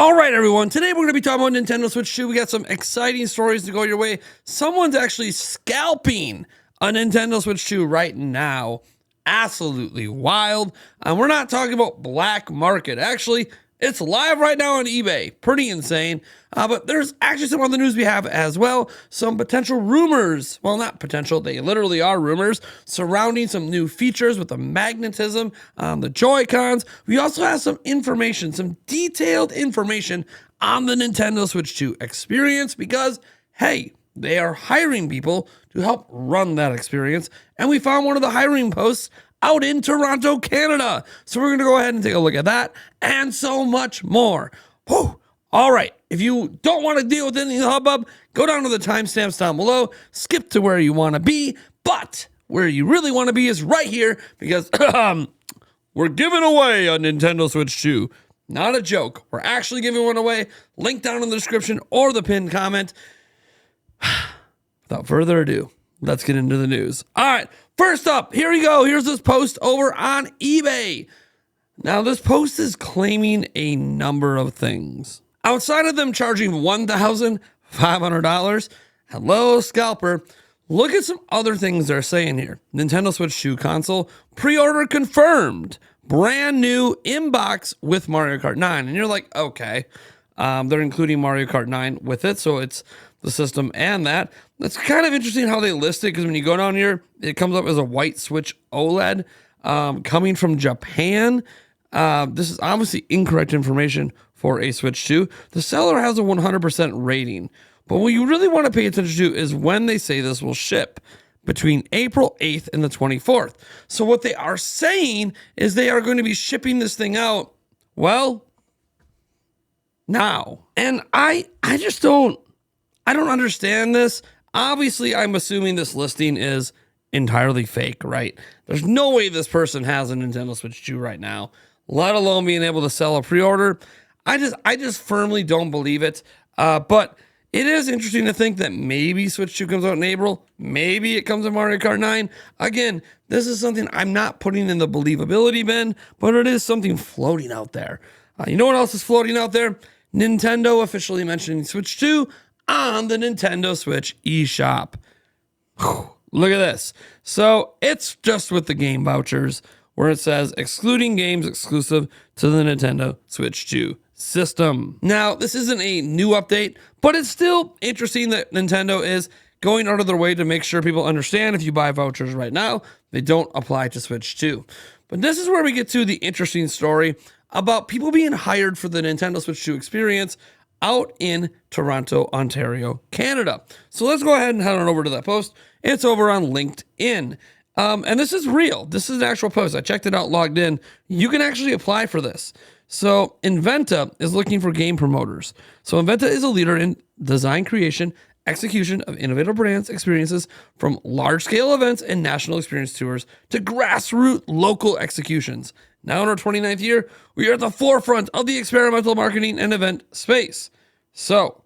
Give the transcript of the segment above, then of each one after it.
All right, everyone. Today we're going to be talking about Nintendo Switch 2. We got some exciting stories to go your way. Someone's actually scalping a Nintendo Switch 2 right now. Absolutely wild. And we're not talking about black market. Actually, it's live right now on eBay. Pretty insane. But there's actually some other news we have as well. Some potential rumors. Well, not potential. They literally are rumors surrounding some new features with the magnetism on the Joy-Cons. We also have some information, some detailed information on the Nintendo Switch 2 experience because, hey, they are hiring people to help run that experience. And we found one of the hiring posts out in Toronto, Canada. So we're going to go ahead and take a look at that and so much more. Whew. All right. If you don't want to deal with any hubbub, go down to the timestamps down below, skip to where you want to be. But where you really want to be is right here because we're giving away a Nintendo Switch 2. Not a joke. We're actually giving one away. Link down in the description or the pinned comment. Without further ado, let's get into the news. All right, first up, here we go. Here's this post over on eBay. Now, this post is claiming a number of things. Outside of them charging $1,500, hello, scalper, look at some other things they're saying here. Nintendo Switch 2 console, pre-order confirmed. Brand new inbox with Mario Kart 9. And you're like, okay, they're including Mario Kart 9 with it, so it's the system and that. It's kind of interesting how they list it because when you go down here, it comes up as a white Switch OLED coming from Japan. This is obviously incorrect information for a Switch 2. The seller has a 100% rating, but what you really want to pay attention to is when they say this will ship between April 8th and the 24th. So what they are saying is they are going to be shipping this thing out, well, now. And I don't understand this. Obviously, I'm assuming this listing is entirely fake, right? There's no way this person has a Nintendo Switch 2 right now, let alone being able to sell a pre-order. I just firmly don't believe it. But it is interesting to think that maybe Switch 2 comes out in April. Maybe it comes in Mario Kart 9. Again, this is something I'm not putting in the believability bin, but it is something floating out there. You know what else is floating out there? Nintendo officially mentioning Switch 2 on the Nintendo Switch eShop. Look at this. So it's just with the game vouchers where it says excluding games exclusive to the Nintendo Switch 2 system. Now, this isn't a new update, but it's still interesting that Nintendo is going out of their way to make sure people understand if you buy vouchers right now, they don't apply to Switch 2. But this is where we get to the interesting story about people being hired for the Nintendo Switch 2 experience out in Toronto, Ontario, Canada. So let's go ahead and head on over to that post. It's over on LinkedIn. And this is real. This is an actual post. I checked it out, logged in. You can actually apply for this. So Inventa is looking for game promoters. So Inventa is a leader in design, creation, execution of innovative brands experiences from large-scale events and national experience tours to grassroots local executions. Now in our 29th year, we are at the forefront of the experimental marketing and event space. So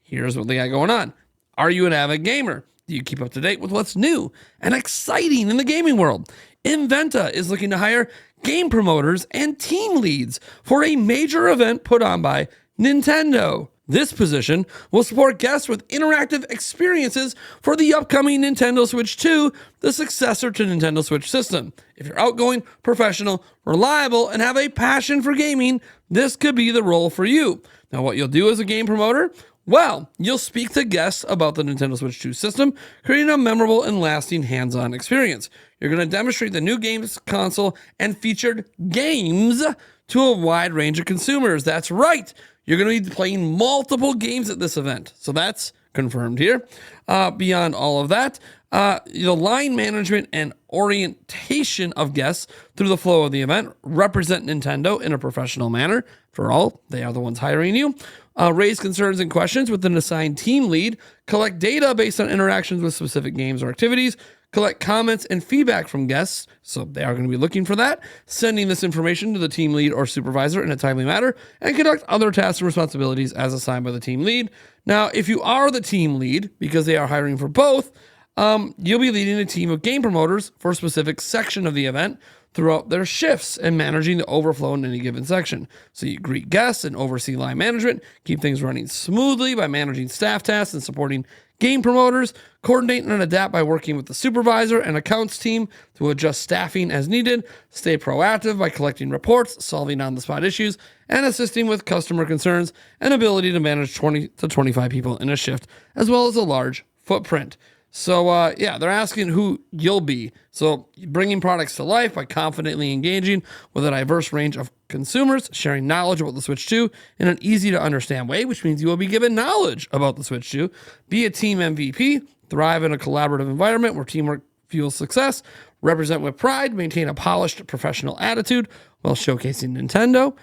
here's what they got going on. Are you an avid gamer? Do you keep up to date with what's new and exciting in the gaming world? Inventa is looking to hire game promoters and team leads for a major event put on by Nintendo. This position will support guests with interactive experiences for the upcoming Nintendo Switch 2, the successor to Nintendo Switch system. If you're outgoing, professional, reliable, and have a passion for gaming, this could be the role for you. Now, what you'll do as a game promoter? Well, you'll speak to guests about the Nintendo Switch 2 system, creating a memorable and lasting hands-on experience. You're going to demonstrate the new games console and featured games to a wide range of consumers. That's right. You're going to be playing multiple games at this event. So that's confirmed here. Beyond all of that, the line management and orientation of guests through the flow of the event represent Nintendo in a professional manner. For all, they are the ones hiring you. Raise concerns and questions with an assigned team lead. Collect data based on interactions with specific games or activities. Collect comments and feedback from guests, so they are going to be looking for that, sending this information to the team lead or supervisor in a timely manner, and conduct other tasks and responsibilities as assigned by the team lead. Now, if you are the team lead, because they are hiring for both, you'll be leading a team of game promoters for a specific section of the event. throughout their shifts and managing the overflow in any given section. So you greet guests and oversee line management, keep things running smoothly by managing staff tasks and supporting game promoters, coordinate and adapt by working with the supervisor and accounts team to adjust staffing as needed, stay proactive by collecting reports, solving on-the-spot issues, and assisting with customer concerns, and ability to manage 20 to 25 people in a shift, as well as a large footprint. So, they're asking who you'll be. So, bringing products to life by confidently engaging with a diverse range of consumers, sharing knowledge about the Switch 2 in an easy-to-understand way, which means you will be given knowledge about the Switch 2. Be a team MVP, thrive in a collaborative environment where teamwork fuels success, represent with pride, maintain a polished professional attitude while showcasing Nintendo.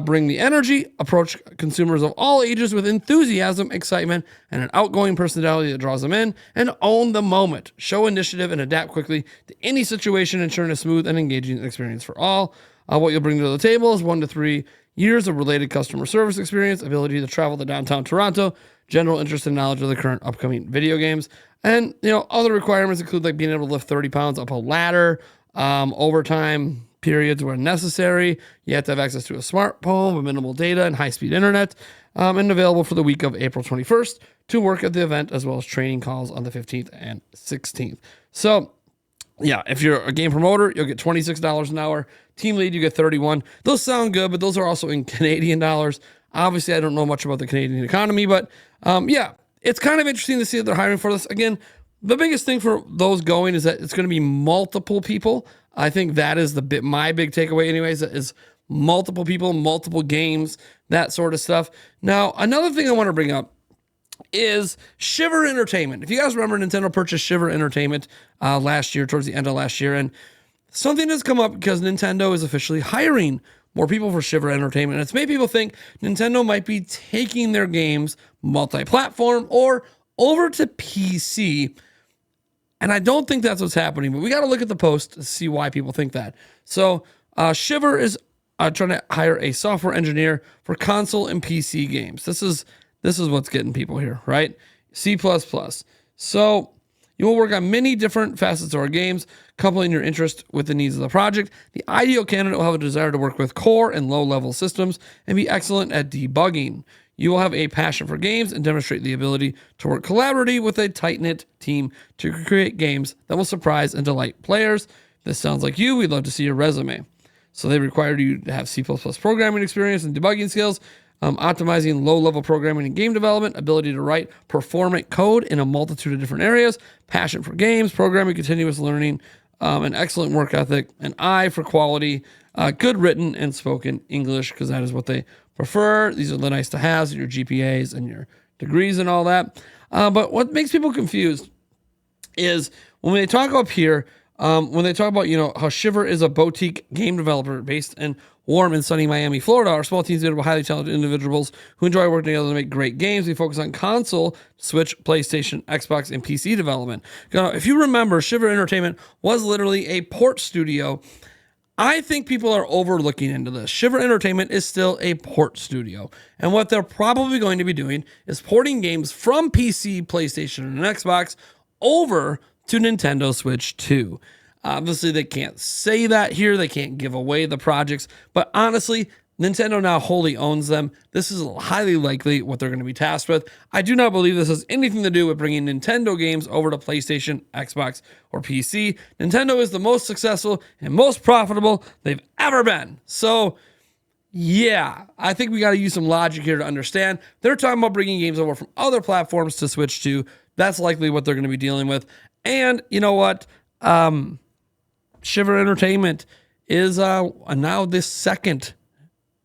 Bring the energy, approach consumers of all ages with enthusiasm, excitement, and an outgoing personality that draws them in, and own the moment. Show initiative and adapt quickly to any situation, ensuring a smooth and engaging experience for all. What you'll bring to the table is 1 to 3 years of related customer service experience, ability to travel to downtown Toronto, general interest and knowledge of the current upcoming video games, and other requirements include like being able to lift 30 pounds up a ladder, overtime periods where necessary. You have to have access to a smartphone with minimal data and high-speed internet, and available for the week of April 21st to work at the event, as well as training calls on the 15th and 16th. So, yeah, if you're a game promoter, you'll get $26 an hour. Team lead, you get $31. Those sound good, but those are also in Canadian dollars. Obviously, I don't know much about the Canadian economy, but it's kind of interesting to see that they're hiring for this. Again, the biggest thing for those going is that it's going to be multiple people. I think that is my big takeaway anyways, is multiple people, multiple games, that sort of stuff. Now, another thing I want to bring up is Shiver Entertainment. If you guys remember, Nintendo purchased Shiver Entertainment last year, towards the end of last year, and something has come up because Nintendo is officially hiring more people for Shiver Entertainment. It's made people think Nintendo might be taking their games multi-platform or over to PC. And I don't think that's what's happening, but we got to look at the post to see why people think that. So Shiver is trying to hire a software engineer for console and PC games. This is what's getting people here, right? C++. So you will work on many different facets of our games, coupling your interest with the needs of the project. The ideal candidate will have a desire to work with core and low-level systems and be excellent at debugging. You will have a passion for games and demonstrate the ability to work collaboratively with a tight-knit team to create games that will surprise and delight players. If this sounds like you, we'd love to see your resume. So they require you to have C++ programming experience and debugging skills, optimizing low-level programming and game development, ability to write performant code in a multitude of different areas, passion for games, programming, continuous learning, an excellent work ethic, an eye for quality, good written and spoken English, because that is what they prefer. These are the nice to haves, your GPAs and your degrees and all that. But what makes people confused is when they talk up here, when they talk about, how Shiver is a boutique game developer based in warm and sunny Miami, Florida. Our small team is made up of highly talented individuals who enjoy working together to make great games. We focus on console, Switch, PlayStation, Xbox, and PC development. If you remember, Shiver Entertainment was literally a port studio. I think people are overlooking into this. Shiver Entertainment is still a port studio. And what they're probably going to be doing is porting games from PC, PlayStation, and Xbox over to Nintendo Switch 2. Obviously, they can't say that here. They can't give away the projects. But honestly, Nintendo now wholly owns them. This is highly likely what they're going to be tasked with. I do not believe this has anything to do with bringing Nintendo games over to PlayStation, Xbox, or PC. Nintendo is the most successful and most profitable they've ever been. So, yeah, I think we got to use some logic here to understand. They're talking about bringing games over from other platforms to Switch 2. That's likely what they're going to be dealing with. And you know what? Shiver Entertainment is now the second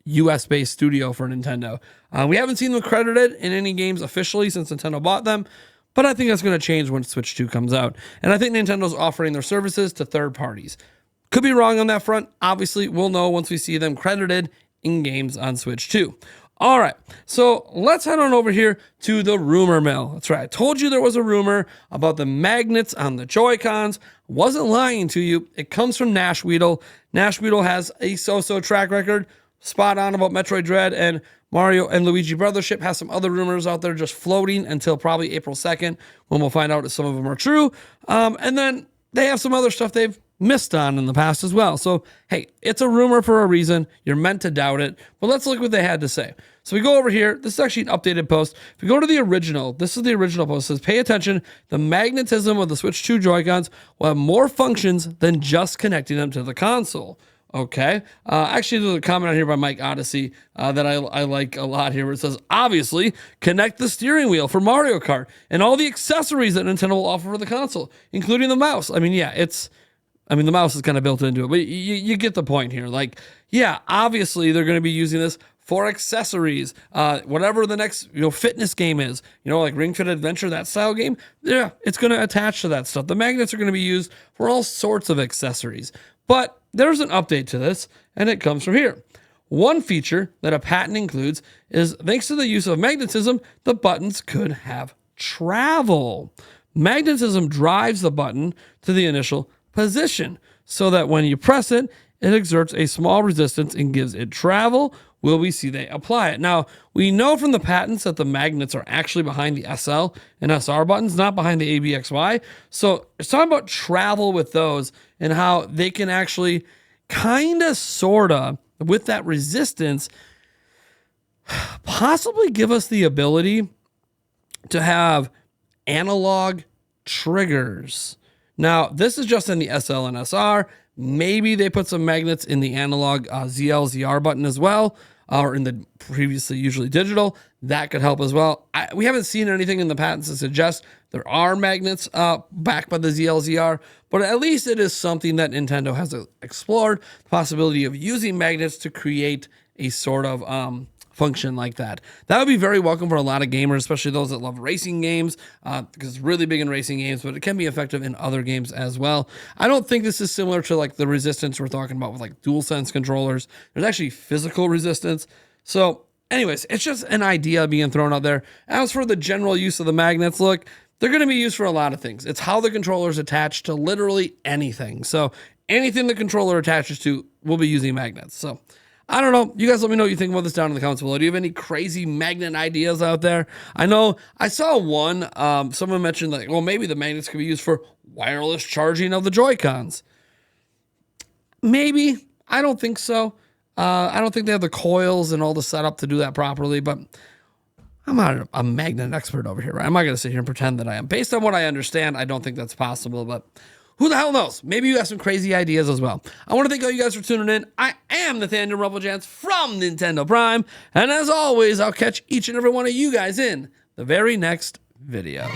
US-based studio for Nintendo. We haven't seen them credited in any games officially since Nintendo bought them, but I think that's going to change when Switch 2 comes out. And I think Nintendo's offering their services to third parties. Could be wrong on that front. Obviously, we'll know once we see them credited in games on Switch 2. All right, so let's head on over here to the rumor mill. That's right. I told you there was a rumor about the magnets on the Joy-Cons. Wasn't lying to you. It comes from Nash Weedle. Nash Weedle has a so-so track record. Spot on about Metroid Dread and Mario and Luigi Brothership. Has some other rumors out there just floating until probably April 2nd when we'll find out if some of them are true. And then they have some other stuff they've missed on in the past as well. So, hey, it's a rumor for a reason. You're meant to doubt it. But let's look what they had to say. So we go over here. This is actually an updated post. If we go to the original, this is the original post. It says, pay attention. The magnetism of the Switch 2 Joy-Cons will have more functions than just connecting them to the console. Okay. Actually, there's a comment on here by Mike Odyssey that I like a lot here where it says, obviously, connect the steering wheel for Mario Kart and all the accessories that Nintendo will offer for the console, including the mouse. I mean, yeah, the mouse is kind of built into it, but you get the point here. Like, yeah, obviously, they're going to be using this for accessories, whatever the next, fitness game is, like Ring Fit Adventure, that style game. Yeah, it's going to attach to that stuff. The magnets are going to be used for all sorts of accessories. But there's an update to this, and it comes from here. One feature that a patent includes is, thanks to the use of magnetism, the buttons could have travel. Magnetism drives the button to the initial position so that when you press it, it exerts a small resistance and gives it travel. Will we see they apply it? Now, we know from the patents that the magnets are actually behind the SL and SR buttons, not behind the ABXY. So it's talking about travel with those and how they can actually kind of, sort of, with that resistance, possibly give us the ability to have analog triggers. Now, this is just in the SL and SR. Maybe they put some magnets in the analog ZL, ZR button as well, or in the previously usually digital. That could help as well. We haven't seen anything in the patents to suggest there are magnets backed by the ZL, ZR, but at least it is something that Nintendo has explored, the possibility of using magnets to create a sort of function like that. That would be very welcome for a lot of gamers, especially those that love racing games, because it's really big in racing games, but it can be effective in other games as well. I don't think this is similar to like the resistance we're talking about with like DualSense controllers. There's actually physical resistance. So anyways, it's just an idea being thrown out there. As for the general use of the magnets, look, they're going to be used for a lot of things. It's how the controller's attached to literally anything. So anything the controller attaches to will be using magnets. So I don't know. You guys let me know what you think about this down in the comments below. Do you have any crazy magnet ideas out there? I know I saw one. Someone mentioned like, well, maybe the magnets could be used for wireless charging of the Joy-Cons. Maybe. I don't think so. I don't think they have the coils and all the setup to do that properly, but I'm not a magnet expert over here, right? I'm not going to sit here and pretend that I am. Based on what I understand, I don't think that's possible, but who the hell knows? Maybe you got some crazy ideas as well. I want to thank all you guys for tuning in. I am Nathaniel Rumblejans from Nintendo Prime, and as always, I'll catch each and every one of you guys in the very next video.